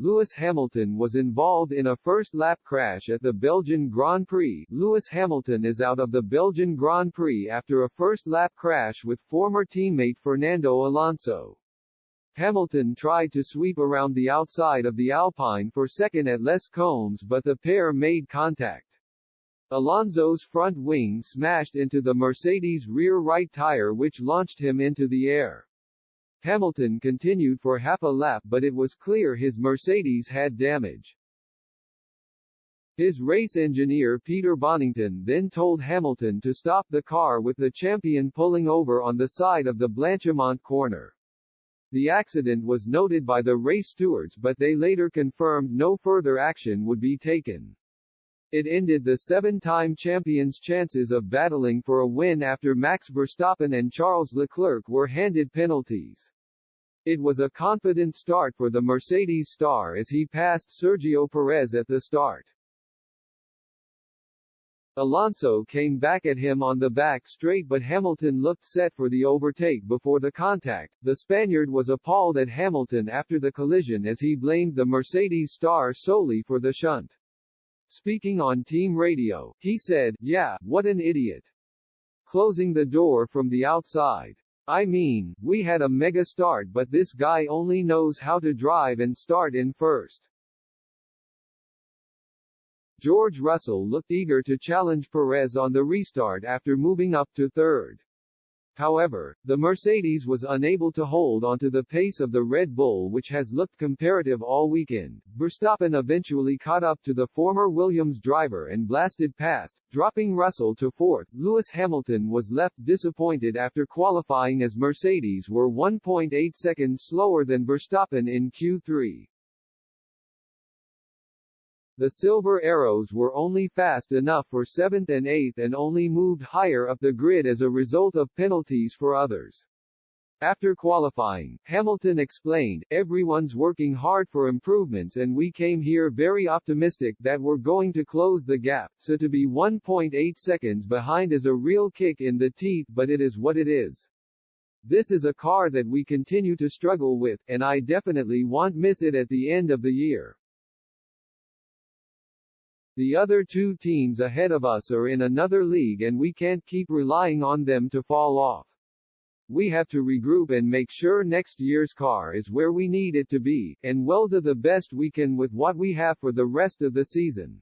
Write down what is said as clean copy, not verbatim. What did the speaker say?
Lewis Hamilton was involved in a first-lap crash at the Belgian Grand Prix. Lewis Hamilton is out of the Belgian Grand Prix after a first-lap crash with former teammate Fernando Alonso. Hamilton tried to sweep around the outside of the Alpine for second at Les Combes, but the pair made contact. Alonso's front wing smashed into the Mercedes' rear right tire, which launched him into the air. Hamilton continued for half a lap, but it was clear his Mercedes had damage. His race engineer Peter Bonington then told Hamilton to stop the car, with the champion pulling over on the side of the Blanchimont corner. The accident was noted by the race stewards, but they later confirmed no further action would be taken. It ended the seven-time champion's chances of battling for a win after Max Verstappen and Charles Leclerc were handed penalties. It was a confident start for the Mercedes star as he passed Sergio Perez at the start. Alonso came back at him on the back straight, but Hamilton looked set for the overtake before the contact. The Spaniard was appalled at Hamilton after the collision as he blamed the Mercedes star solely for the shunt. Speaking on team radio, he said, "Yeah, what an idiot. Closing the door from the outside. I mean, we had a mega start, but this guy only knows how to drive and start in first." George Russell looked eager to challenge Perez on the restart after moving up to third. However, the Mercedes was unable to hold onto the pace of the Red Bull, which has looked comparative all weekend. Verstappen eventually caught up to the former Williams driver and blasted past, dropping Russell to fourth. Lewis Hamilton was left disappointed after qualifying as Mercedes were 1.8 seconds slower than Verstappen in Q3. The Silver Arrows were only fast enough for 7th and 8th and only moved higher up the grid as a result of penalties for others. After qualifying, Hamilton explained, "Everyone's working hard for improvements and we came here very optimistic that we're going to close the gap, so to be 1.8 seconds behind is a real kick in the teeth, but it is what it is. This is a car that we continue to struggle with, and I definitely won't miss it at the end of the year. The other two teams ahead of us are in another league and we can't keep relying on them to fall off. We have to regroup and make sure next year's car is where we need it to be, and we'll do the best we can with what we have for the rest of the season."